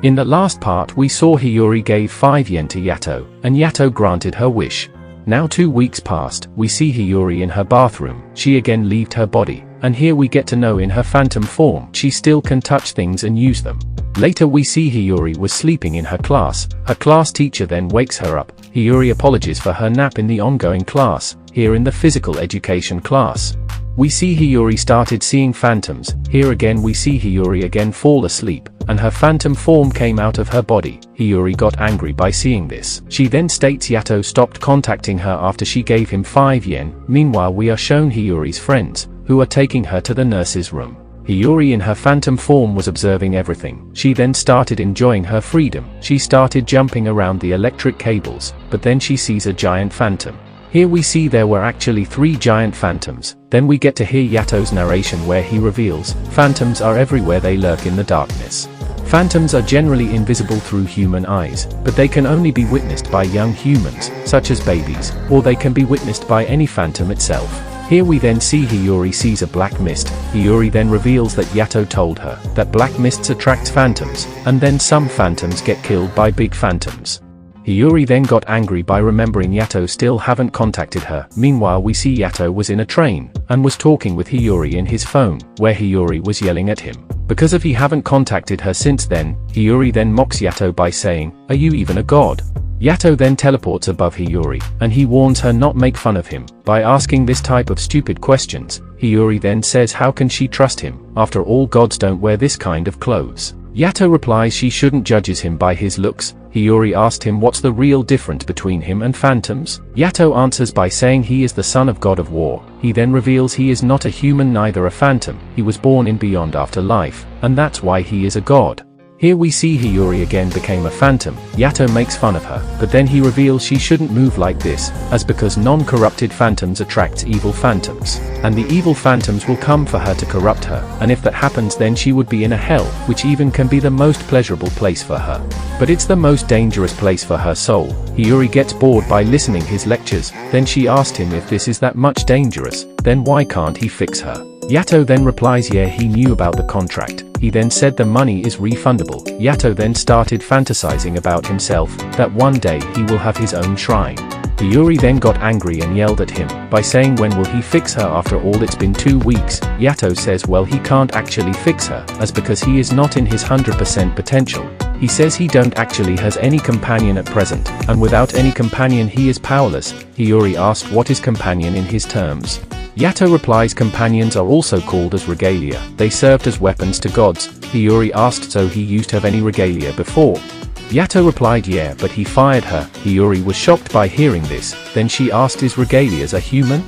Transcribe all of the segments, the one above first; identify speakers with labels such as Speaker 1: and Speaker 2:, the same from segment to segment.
Speaker 1: In the last part we saw Hiyori gave 5 yen to Yato, and Yato granted her wish. Now 2 weeks passed, we see Hiyori in her bathroom, she again left her body, and here we get to know in her phantom form she still can touch things and use them. Later we see Hiyori was sleeping in her class teacher then wakes her up. Hiyori apologizes for her nap in the ongoing class, here in the physical education class. We see Hiyori started seeing phantoms, here again we see Hiyori again fall asleep, and her phantom form came out of her body. Hiyori got angry by seeing this. She then states Yato stopped contacting her after she gave him 5 yen, meanwhile we are shown Hiyori's friends, who are taking her to the nurse's room. Hiyori in her phantom form was observing everything. She then started enjoying her freedom. She started jumping around the electric cables, but then she sees a giant phantom. Here we see there were actually 3 giant phantoms. Then we get to hear Yato's narration where he reveals, phantoms are everywhere, they lurk in the darkness. Phantoms are generally invisible through human eyes, but they can only be witnessed by young humans, such as babies, or they can be witnessed by any phantom itself. Here we then see Hiyori sees a black mist. Hiyori then reveals that Yato told her that black mists attract phantoms, and then some phantoms get killed by big phantoms. Hiyori then got angry by remembering Yato still haven't contacted her. Meanwhile we see Yato was in a train, and was talking with Hiyori in his phone, where Hiyori was yelling at him. Because of he haven't contacted her since then, Hiyori then mocks Yato by saying, "Are you even a god?" Yato then teleports above Hiyori, and he warns her not make fun of him, by asking this type of stupid questions. Hiyori then says how can she trust him, after all gods don't wear this kind of clothes. Yato replies she shouldn't judges him by his looks. Hiyori asked him what's the real difference between him and phantoms. Yato answers by saying he is the son of God of war. He then reveals he is not a human neither a phantom, he was born in beyond afterlife, and that's why he is a god. Here we see Hiyori again became a phantom. Yato makes fun of her, but then he reveals she shouldn't move like this, as because non-corrupted phantoms attracts evil phantoms, and the evil phantoms will come for her to corrupt her, and if that happens then she would be in a hell, which even can be the most pleasurable place for her. But it's the most dangerous place for her soul. Hiyori gets bored by listening his lectures, then she asked him if this is that much dangerous, then why can't he fix her? Yato then replies yeah he knew about the contract. He then said the money is refundable. Yato then started fantasizing about himself, that one day he will have his own shrine. Hiyori then got angry and yelled at him, by saying when will he fix her after all it's been 2 weeks. Yato says well he can't actually fix her, as because he is not in his 100% potential. He says he don't actually has any companion at present, and without any companion he is powerless. Hiyori asked what is companion in his terms. Yato replies companions are also called as regalia, they served as weapons to gods. Hiyori asked so he used to have any regalia before. Yato replied yeah but he fired her. Hiyori was shocked by hearing this, then she asked is regalias a human?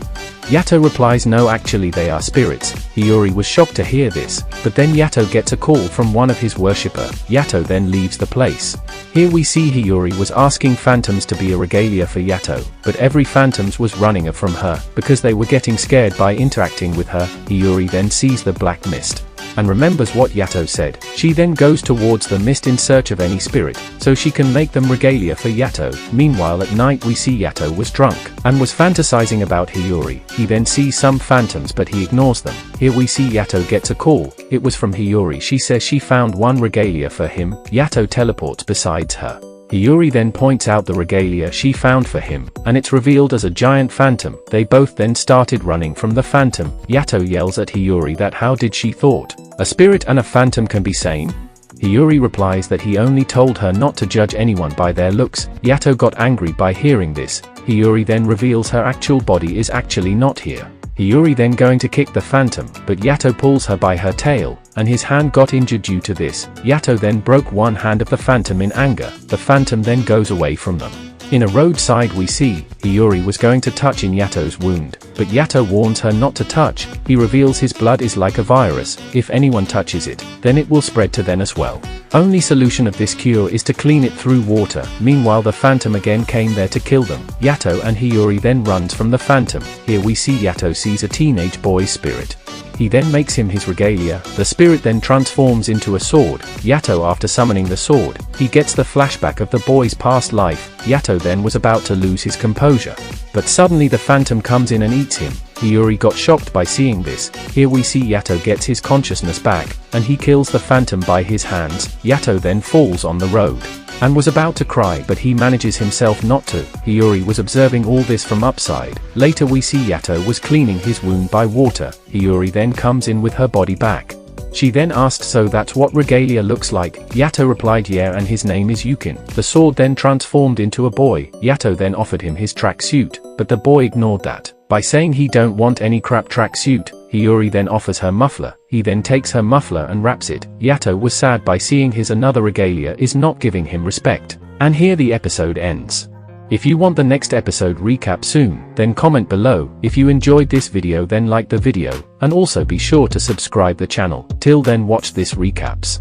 Speaker 1: Yato replies no actually they are spirits. Hiyori was shocked to hear this, but then Yato gets a call from one of his worshipper. Yato then leaves the place. Here we see Hiyori was asking phantoms to be a regalia for Yato, but every phantoms was running from her, because they were getting scared by interacting with her. Hiyori then sees the black mist, and remembers what Yato said. She then goes towards the mist in search of any spirit, so she can make them regalia for Yato. Meanwhile at night we see Yato was drunk, and was fantasizing about Hiyori. He then sees some phantoms but he ignores them. Here we see Yato gets a call. It was from Hiyori. She says she found one regalia for him. Yato teleports besides her. Hiyori then points out the regalia she found for him, and it's revealed as a giant phantom. They both then started running from the phantom. Yato yells at Hiyori that how did she thought a spirit and a phantom can be same? Hiyori replies that he only told her not to judge anyone by their looks. Yato got angry by hearing this. Hiyori then reveals her actual body is actually not here. Hiyori then going to kick the phantom, but Yato pulls her by her tail, and his hand got injured due to this. Yato then broke one hand of the phantom in anger. The phantom then goes away from them. In a roadside we see, Hiyori was going to touch in Yato's wound, but Yato warns her not to touch. He reveals his blood is like a virus, if anyone touches it, then it will spread to them as well. Only solution of this cure is to clean it through water. Meanwhile the phantom again came there to kill them. Yato and Hiyori then runs from the phantom. Here we see Yato sees a teenage boy's spirit. He then makes him his regalia. The spirit then transforms into a sword. Yato after summoning the sword, he gets the flashback of the boy's past life. Yato then was about to lose his composure, but suddenly the phantom comes in and eats him. Hiyori got shocked by seeing this. Here we see Yato gets his consciousness back, and he kills the phantom by his hands. Yato then falls on the road and was about to cry, but he manages himself not to. Hiyori was observing all this from upside. Later we see Yato was cleaning his wound by water. Hiyori then comes in with her body back. She then asked, so that's what regalia looks like? Yato replied, yeah, and his name is Yukin. The sword then transformed into a boy. Yato then offered him his tracksuit, but the boy ignored that by saying he don't want any crap tracksuit. Hiyori then offers her muffler. He then takes her muffler and wraps it. Yato was sad by seeing his another regalia is not giving him respect. And here the episode ends. If you want the next episode recap soon, then comment below. If you enjoyed this video, then like the video, and also be sure to subscribe the channel. Till then, watch this recaps.